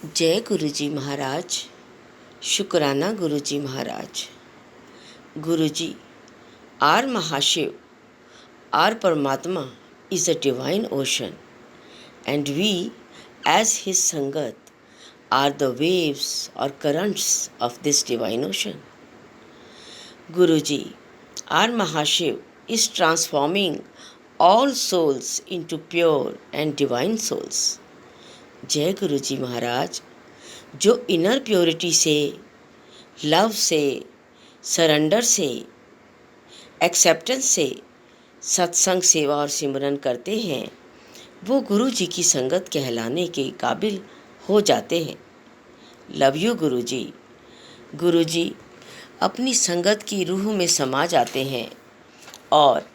जय गुरु जी महाराज। शुक्राना गुरु ji Maharaj. Guru ji, are Mahashiv, are Paramatma is a divine ocean, and we, as his Sangat, are the waves or currents of this divine ocean. Guru ji, our Mahashiv is transforming all souls into pure and divine souls. जय गुरु जी महाराज। जो inner purity से, love से, surrender से, acceptance से सत्संग, सेवा और सिमरन करते हैं, वो गुरु जी की संगत कहलाने के काबिल हो जाते हैं। लव यू गुरु जी। गुरु जी अपनी संगत की रूह में समा जाते हैं और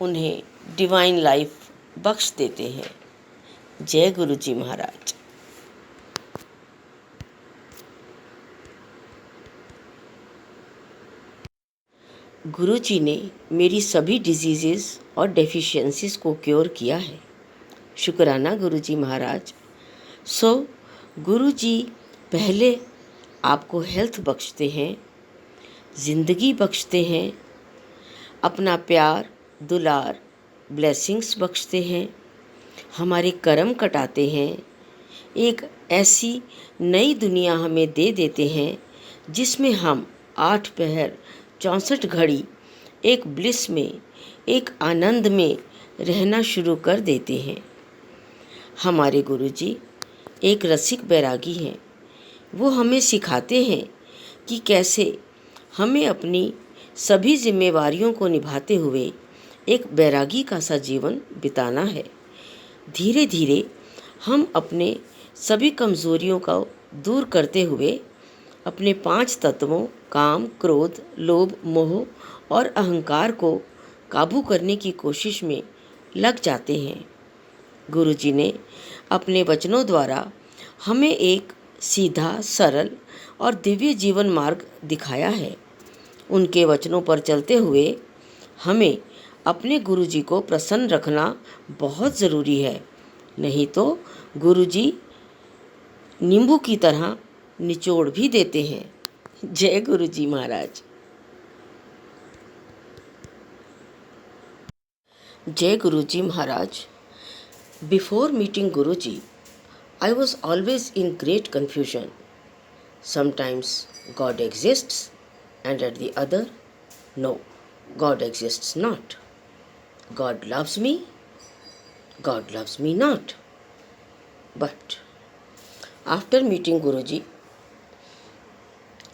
उन्हें डिवाइन लाइफ बख्श देते हैं। जय गुरु जी महाराज। गुरु जी ने मेरी सभी डिजीज़ेस और डेफिशिएंसीज को क्योर किया है। शुक्राना गुरु जी महाराज। गुरु जी पहले आपको हेल्थ बख्शते हैं, ज़िंदगी बख्शते हैं, अपना प्यार, दुलार, ब्लेसिंग्स बख्शते हैं, हमारे कर्म कटाते हैं, एक ऐसी नई दुनिया हमें दे देते हैं जिसमें हम 8 पहर 64 घड़ी एक ब्लिस में, एक आनंद में रहना शुरू कर देते हैं। हमारे गुरुजी एक रसिक बैरागी हैं। वो हमें सिखाते हैं कि कैसे हमें अपनी सभी जिम्मेवारियों को निभाते हुए एक बैरागी का सा जीवन बिताना है। धीरे धीरे हम अपने सभी कमज़ोरियों को दूर करते हुए अपने 5 तत्वों काम, क्रोध, लोभ, मोह और अहंकार को काबू करने की कोशिश में लग जाते हैं। गुरु जी ने अपने वचनों द्वारा हमें एक सीधा, सरल और दिव्य जीवन मार्ग दिखाया है। उनके वचनों पर चलते हुए हमें अपने गुरु जी को प्रसन्न रखना बहुत ज़रूरी है, नहीं तो गुरु जी नींबू की तरह निचोड़ भी देते हैं। जय गुरु जी महाराज। जय गुरु जी महाराज। Before meeting Guru ji, I was always in great confusion. Sometimes God exists, and at the other, no, God exists not. God loves me, God loves me not. But after meeting Guruji,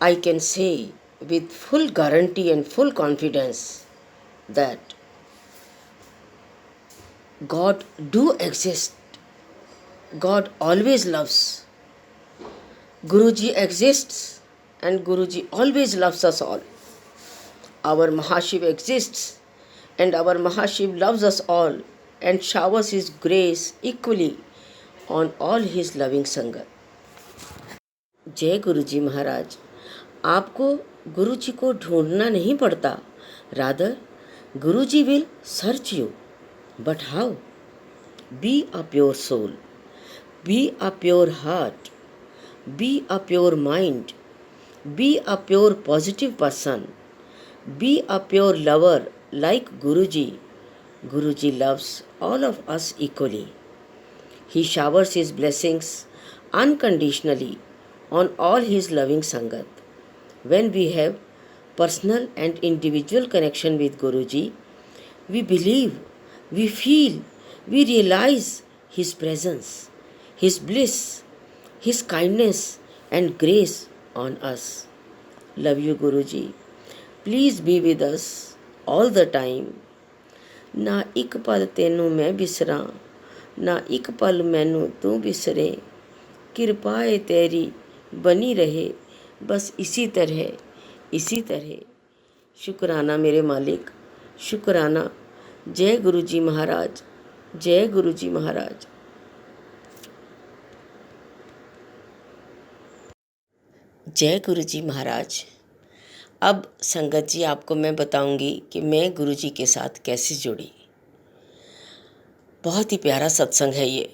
I can say with full guarantee and full confidence that God do exist. God always loves. Guruji exists and Guruji always loves us all. Our Mahashiv exists and our Mahashiv loves us all and showers his grace equally on all his loving Sangat. जय गुरु जी महाराज। आपको गुरु जी को ढूंढना नहीं पड़ता, rather Guru ji will search you. But how? Be a pure soul, be a pure heart, be a pure mind, be a pure positive person, be a pure lover like Guruji. Guruji loves all of us equally. He showers his blessings unconditionally on all his loving Sangat. When we have personal and individual connection with Guruji, we believe, we feel, we realize his presence, his bliss, his kindness and grace on us. Love you Guruji. Please be with us all the time. ਨਾ ਇੱਕ ਪਲ ਤੈਨੂੰ ਮੈਂ ਬਿਸਰਾਂ, ਨਾ ਇੱਕ ਪਲ ਮੈਨੂੰ ਤੂੰ ਬਿਸਰੇ, ਕਿਰਪਾ ਏ तेरी बनी रहे बस इसी तरह। शुक्राना मेरे मालिक, शुक्राना। जय गुरु जी महाराज, जय गुरु जी महाराज। जय गुरु जी महाराज। अब संगत जी आपको मैं बताऊंगी कि मैं गुरु जी के साथ कैसे जुड़ी। बहुत ही प्यारा सत्संग है ये।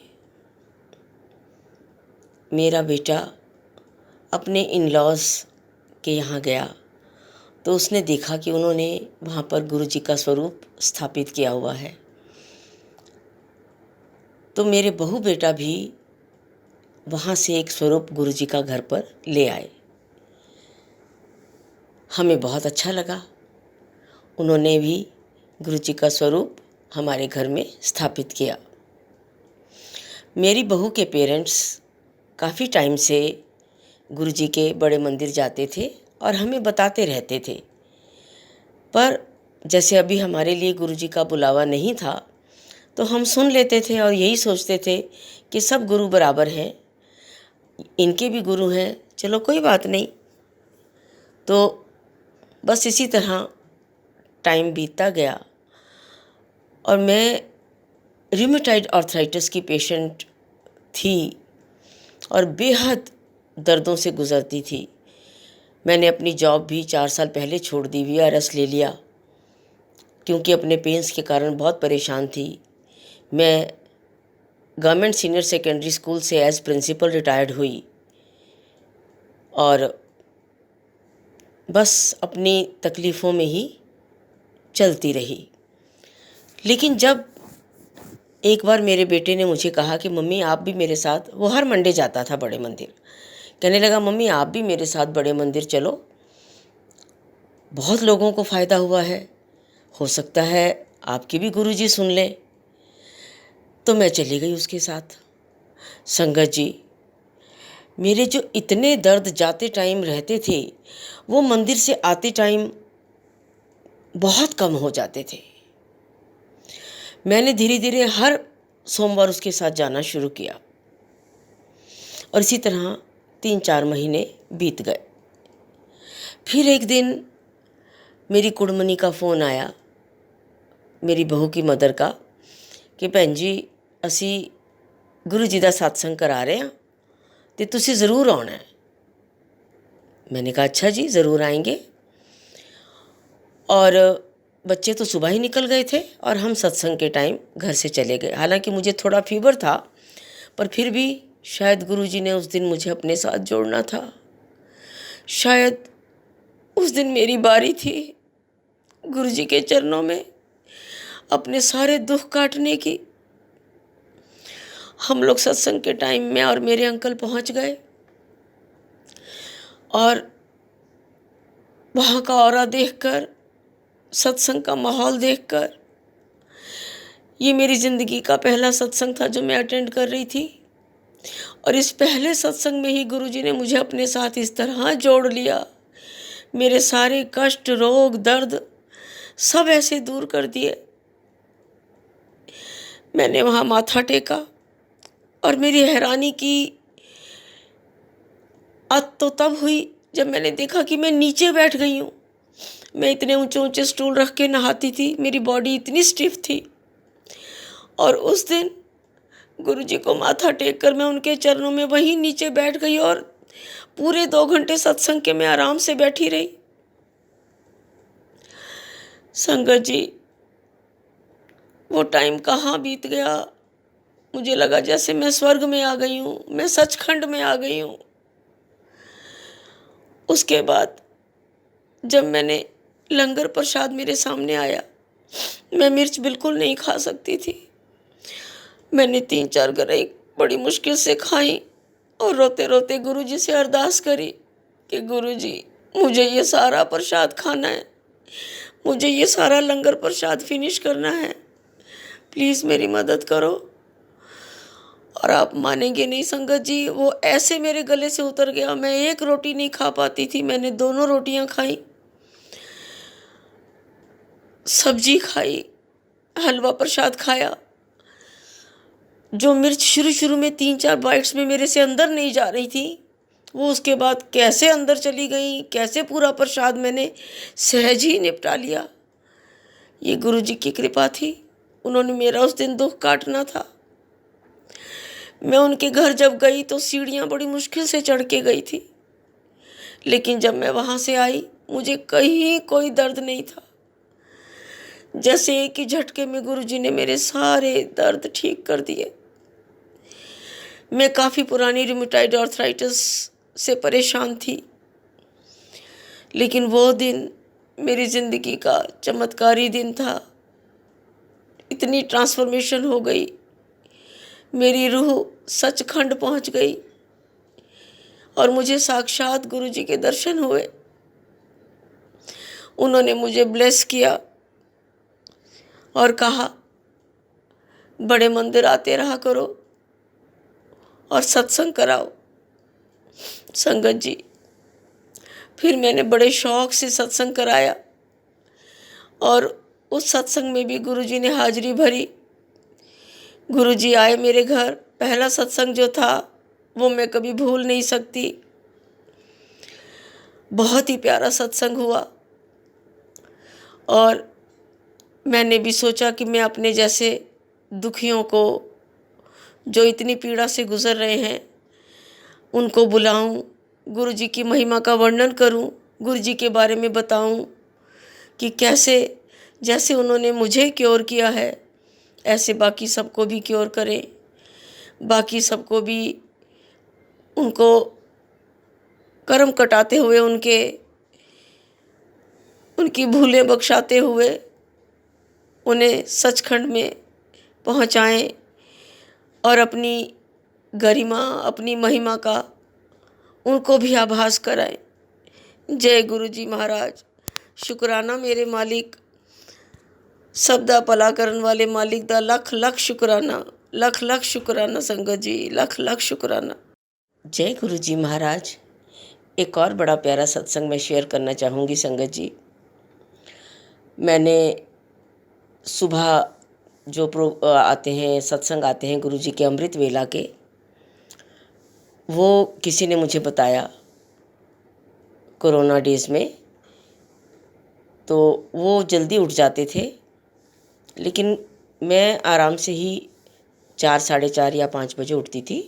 मेरा बेटा अपने इन लॉज़ के यहाँ गया तो उसने देखा कि उन्होंने वहाँ पर गुरु जी का स्वरूप स्थापित किया हुआ है। तो मेरे बहू बेटा भी वहाँ से एक स्वरूप गुरु जी का घर पर ले आए। हमें बहुत अच्छा लगा। उन्होंने भी गुरु जी का स्वरूप हमारे घर में स्थापित किया। मेरी बहू के पेरेंट्स काफ़ी टाइम से गुरु जी के बड़े मंदिर जाते थे और हमें बताते रहते थे, पर जैसे अभी हमारे लिए गुरु जी का बुलावा नहीं था तो हम सुन लेते थे और यही सोचते थे कि सब गुरु बराबर हैं, इनके भी गुरु हैं, चलो कोई बात नहीं। तो बस इसी तरह टाइम बीतता गया और मैं रूमेटॉइड आर्थराइटिस की पेशेंट थी और बेहद दर्दों से गुज़रती थी। मैंने अपनी जॉब भी 4 साल पहले छोड़ दी, वीआरएस ले लिया, क्योंकि अपने पेन्स के कारण बहुत परेशान थी। मैं गवर्नमेंट सीनियर सेकेंडरी स्कूल से एज प्रिंसिपल रिटायर्ड हुई और बस अपनी तकलीफ़ों में ही चलती रही। लेकिन जब एक बार मेरे बेटे ने मुझे कहा कि मम्मी आप भी मेरे साथ, वो हर मंडे जाता था बड़े मंदिर, कहने लगा मम्मी आप भी मेरे साथ बड़े मंदिर चलो, बहुत लोगों को फ़ायदा हुआ है, हो सकता है आपके भी गुरुजी सुन लें। तो मैं चली गई उसके साथ। संगत जी, मेरे जो इतने दर्द जाते टाइम रहते थे वो मंदिर से आते टाइम बहुत कम हो जाते थे। मैंने धीरे धीरे हर सोमवार उसके साथ जाना शुरू किया और इसी तरह 3-4 महीने बीत गए। फिर एक दिन मेरी कुड़मनी का फ़ोन आया, मेरी बहू की मदर का, कि भैन जी असी गुरु जी का सत्संग करा रहे हैं तो तुसी ज़रूर आना है। मैंने कहा अच्छा जी ज़रूर आएंगे। और बच्चे तो सुबह ही निकल गए थे और हम सत्संग के टाइम घर से चले गए। हालांकि मुझे थोड़ा फीवर था, पर फिर भी शायद गुरुजी ने उस दिन मुझे अपने साथ जोड़ना था। शायद उस दिन मेरी बारी थी गुरुजी के चरणों में अपने सारे दुख काटने की। हम लोग सत्संग के टाइम में और मेरे अंकल पहुंच गए और वहाँ का ऑरा देखकर, सत्संग का माहौल देखकर, ये मेरी ज़िंदगी का पहला सत्संग था जो मैं अटेंड कर रही थी और इस पहले सत्संग में ही गुरुजी ने मुझे अपने साथ इस तरह जोड़ लिया। मेरे सारे कष्ट, रोग, दर्द सब ऐसे दूर कर दिए। मैंने वहाँ माथा टेका और मेरी हैरानी की बात तो तब हुई जब मैंने देखा कि मैं नीचे बैठ गई हूँ। मैं इतने ऊंचे ऊंचे स्टूल रख के नहाती थी, मेरी बॉडी इतनी स्टिफ थी। और उस दिन गुरुजी को माथा टेक कर मैं उनके चरणों में वहीं नीचे बैठ गई और पूरे 2 घंटे सत्संग के मैं आराम से बैठी रही। संगत जी, वो टाइम कहाँ बीत गया, मुझे लगा जैसे मैं स्वर्ग में आ गई हूँ, मैं सचखंड में आ गई हूँ। उसके बाद जब मैंने लंगर प्रसाद मेरे सामने आया, मैं मिर्च बिल्कुल नहीं खा सकती थी। मैंने 3-4 गरई बड़ी मुश्किल से खाई और रोते रोते गुरुजी से अरदास करी कि गुरुजी मुझे ये सारा प्रसाद खाना है, मुझे ये सारा लंगर प्रसाद फिनिश करना है, प्लीज़ मेरी मदद करो। और आप मानेंगे नहीं संगत जी, वो ऐसे मेरे गले से उतर गया। मैं एक रोटी नहीं खा पाती थी, मैंने दोनों रोटियां खाई, सब्जी खाई, हलवा प्रसाद खाया। जो मिर्च शुरू शुरू में 3-4 बाइट्स में मेरे से अंदर नहीं जा रही थी, वो उसके बाद कैसे अंदर चली गई, कैसे पूरा प्रसाद मैंने सहज ही निपटा लिया। ये गुरुजी की कृपा थी, उन्होंने मेरा उस दिन दुख काटना था। मैं उनके घर जब गई तो सीढ़ियाँ बड़ी मुश्किल से चढ़ के गई थी, लेकिन जब मैं वहाँ से आई मुझे कहीं कोई दर्द नहीं था। जैसे एक ही झटके में गुरुजी ने मेरे सारे दर्द ठीक कर दिए। मैं काफ़ी पुरानी रूमेटॉइड आर्थराइटिस से परेशान थी, लेकिन वो दिन मेरी ज़िंदगी का चमत्कारी दिन था। इतनी ट्रांसफॉर्मेशन हो गई, मेरी रूह सचखंड पहुंच गई और मुझे साक्षात गुरुजी के दर्शन हुए। उन्होंने मुझे ब्लेस किया और कहा, बड़े मंदिर आते रहा करो और सत्संग कराओ। संगत जी, फिर मैंने बड़े शौक़ से सत्संग कराया और उस सत्संग में भी गुरुजी ने हाजिरी भरी। गुरुजी आए मेरे घर। पहला सत्संग जो था वो मैं कभी भूल नहीं सकती। बहुत ही प्यारा सत्संग हुआ और मैंने भी सोचा कि मैं अपने जैसे दुखियों को, जो इतनी पीड़ा से गुज़र रहे हैं, उनको बुलाऊं, गुरुजी की महिमा का वर्णन करूं, गुरुजी के बारे में बताऊं कि कैसे जैसे उन्होंने मुझे क्योर किया है ऐसे बाकी सबको भी क्योर करें, बाकी सबको भी उनको कर्म कटाते हुए उनकी भूलें बख्शाते हुए उन्हें सचखंड में पहुंचाएं और अपनी गरिमा, अपनी महिमा का उनको भी आभास कराएं। जय गुरुजी महाराज। शुक्राना मेरे मालिक, सबदा भला करन वाले मालिक दा लख लख शुक्राना, लख लख शुक्राना संगत जी, लख लख शुक्राना। जय गुरुजी महाराज। एक और बड़ा प्यारा सत्संग मैं शेयर करना चाहूँगी संगत जी। मैंने सुबह जो आते हैं सत्संग आते हैं गुरुजी के अमृत वेला के, वो किसी ने मुझे बताया कोरोना डेज़ में, तो वो जल्दी उठ जाते थे, लेकिन मैं आराम से ही 4, साढ़े 4 या 5 बजे उठती थी,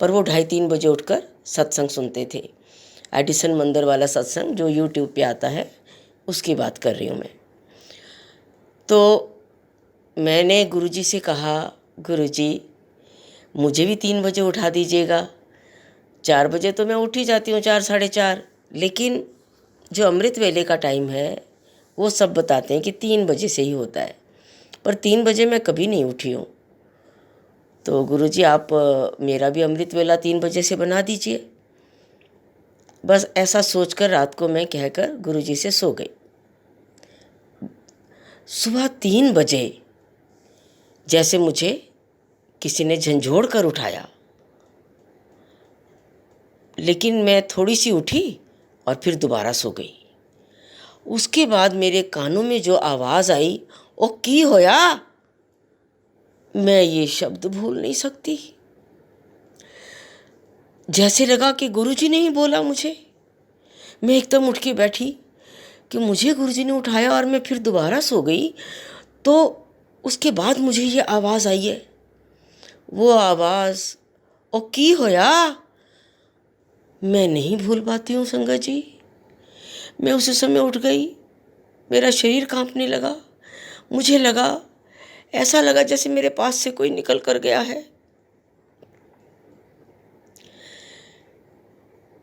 पर वो 2:30-3 बजे उठकर सत्संग सुनते थे। एडिसन मंदिर वाला सत्संग जो यूट्यूब पे आता है, उसकी बात कर रही हूँ मैं। तो मैंने गुरुजी से कहा, गुरुजी मुझे भी 3 बजे उठा दीजिएगा। 4 बजे तो मैं उठ ही जाती हूँ, 4, साढ़े 4, लेकिन जो अमृत वेले का टाइम है वो सब बताते हैं कि 3 बजे से ही होता है, पर 3 बजे मैं कभी नहीं उठी हूँ। तो गुरुजी आप मेरा भी अमृत वेला 3 बजे से बना दीजिए। बस ऐसा सोचकर रात को मैं कहकर गुरुजी से सो गई। सुबह 3 बजे जैसे मुझे किसी ने झंझोड़ कर उठाया, लेकिन मैं थोड़ी सी उठी और फिर दोबारा सो गई। उसके बाद मेरे कानों में जो आवाज़ आई, ओ की होया, मैं ये शब्द भूल नहीं सकती। जैसे लगा कि गुरुजी ने ही बोला मुझे। मैं एकदम उठ के बैठी कि मुझे गुरुजी ने उठाया और मैं फिर दोबारा सो गई। तो उसके बाद मुझे ये आवाज़ आई है, वो आवाज़, ओ की होया, मैं नहीं भूल पाती हूँ संगत जी। मैं उसी समय उठ गई, मेरा शरीर कांपने लगा। मुझे लगा, ऐसा लगा जैसे मेरे पास से कोई निकल कर गया है।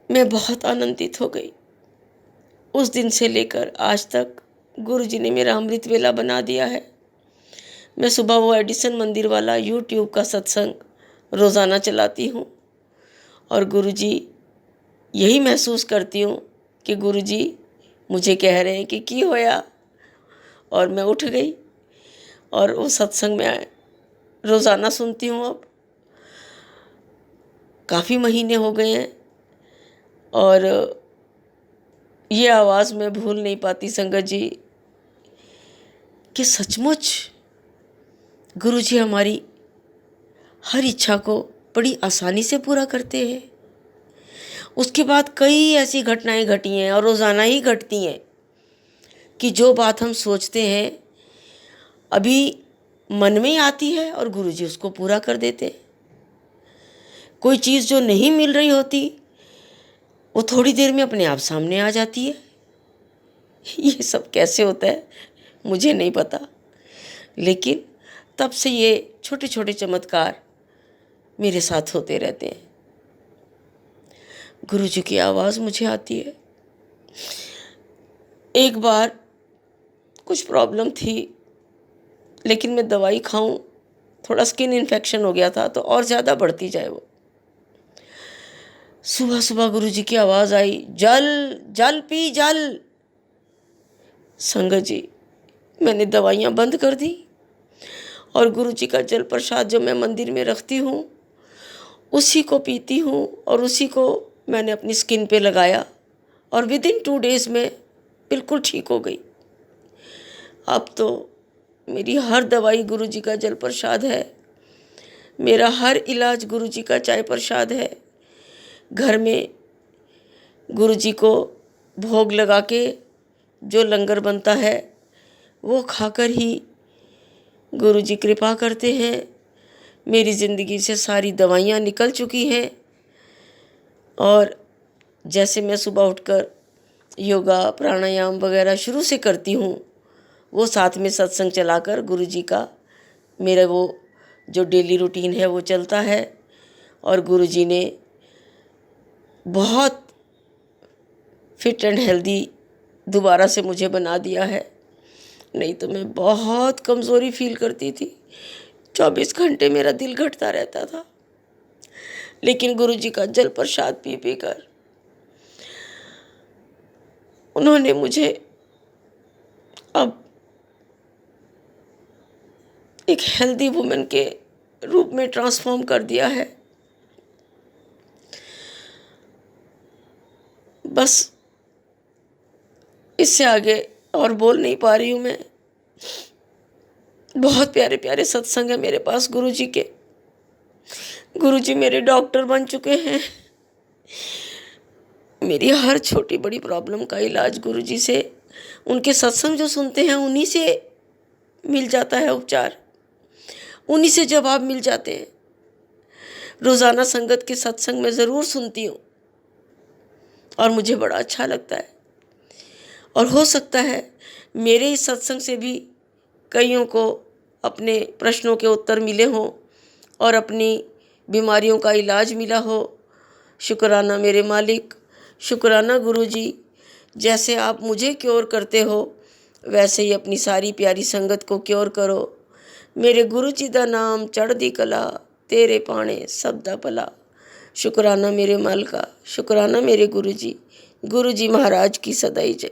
मैं बहुत आनंदित हो गई। उस दिन से लेकर आज तक गुरुजी ने मेरा अमृत वेला बना दिया है। मैं सुबह वो एडिसन मंदिर वाला यूट्यूब का सत्संग रोज़ाना चलाती हूँ और गुरुजी, यही महसूस करती हूँ कि गुरुजी मुझे कह रहे हैं कि की होया, और मैं उठ गई और वो सत्संग में रोज़ाना सुनती हूँ। अब काफ़ी महीने हो गए हैं और ये आवाज़ मैं भूल नहीं पाती संगत जी कि सचमुच गुरुजी हमारी हर इच्छा को बड़ी आसानी से पूरा करते हैं। उसके बाद कई ऐसी घटनाएं घटी हैं और रोज़ाना ही घटती हैं कि जो बात हम सोचते हैं अभी मन में आती है और गुरुजी उसको पूरा कर देते हैं। कोई चीज़ जो नहीं मिल रही होती वो थोड़ी देर में अपने आप सामने आ जाती है। ये सब कैसे होता है मुझे नहीं पता, लेकिन तब से ये छोटे छोटे चमत्कार मेरे साथ होते रहते हैं। गुरु जी की आवाज़ मुझे आती है। एक बार कुछ प्रॉब्लम थी, लेकिन मैं दवाई खाऊं, थोड़ा स्किन इन्फेक्शन हो गया था तो और ज़्यादा बढ़ती जाए वो। सुबह सुबह गुरु जी की आवाज़ आई, जल जल पी जल। संगत जी, मैंने दवाइयाँ बंद कर दी और गुरु जी का जल प्रसाद जो मैं मंदिर में रखती हूँ उसी को पीती हूँ और उसी को मैंने अपनी स्किन पे लगाया और विदिन 2 डेज़ में बिल्कुल ठीक हो गई। अब तो मेरी हर दवाई गुरु जी का जल प्रसाद है, मेरा हर इलाज गुरु जी का चाय प्रसाद है। घर में गुरु जी को भोग लगा के जो लंगर बनता है वो खाकर ही गुरु जी कृपा करते हैं। मेरी ज़िंदगी से सारी दवाइयाँ निकल चुकी हैं और जैसे मैं सुबह उठकर योगा प्राणायाम वगैरह शुरू से करती हूँ, वो साथ में सत्संग चलाकर गुरु जी का मेरा वो जो डेली रूटीन है वो चलता है। और गुरु जी ने बहुत फिट एंड हेल्दी दोबारा से मुझे बना दिया है। नहीं तो मैं बहुत कमज़ोरी फील करती थी, 24 घंटे मेरा दिल घटता रहता था। लेकिन गुरु जी का जल प्रसाद पी पी कर उन्होंने मुझे अब एक हेल्दी वुमेन के रूप में ट्रांसफॉर्म कर दिया है। बस इससे आगे और बोल नहीं पा रही हूँ मैं। बहुत प्यारे प्यारे सत्संग है मेरे पास गुरु जी के। गुरु जी मेरे डॉक्टर बन चुके हैं। मेरी हर छोटी बड़ी प्रॉब्लम का इलाज गुरु जी से, उनके सत्संग जो सुनते हैं उन्हीं से मिल जाता है उपचार, उन्हीं से जवाब मिल जाते हैं। रोज़ाना संगत के सत्संग में ज़रूर सुनती हूँ और मुझे बड़ा अच्छा लगता है। और हो सकता है मेरे इस सत्संग से भी कईयों को अपने प्रश्नों के उत्तर मिले हों और अपनी बीमारियों का इलाज मिला हो। शुक्राना मेरे मालिक, शुक्राना गुरु जी, जैसे आप मुझे क्योर करते हो वैसे ही अपनी सारी प्यारी संगत को क्योर करो। मेरे गुरु जी दा नाम चढ़दी कला, तेरे पाने सब दा भला। शुक्राना मेरे मालिका, शुक्राना मेरे गुरु जी महाराज की सदाई जय।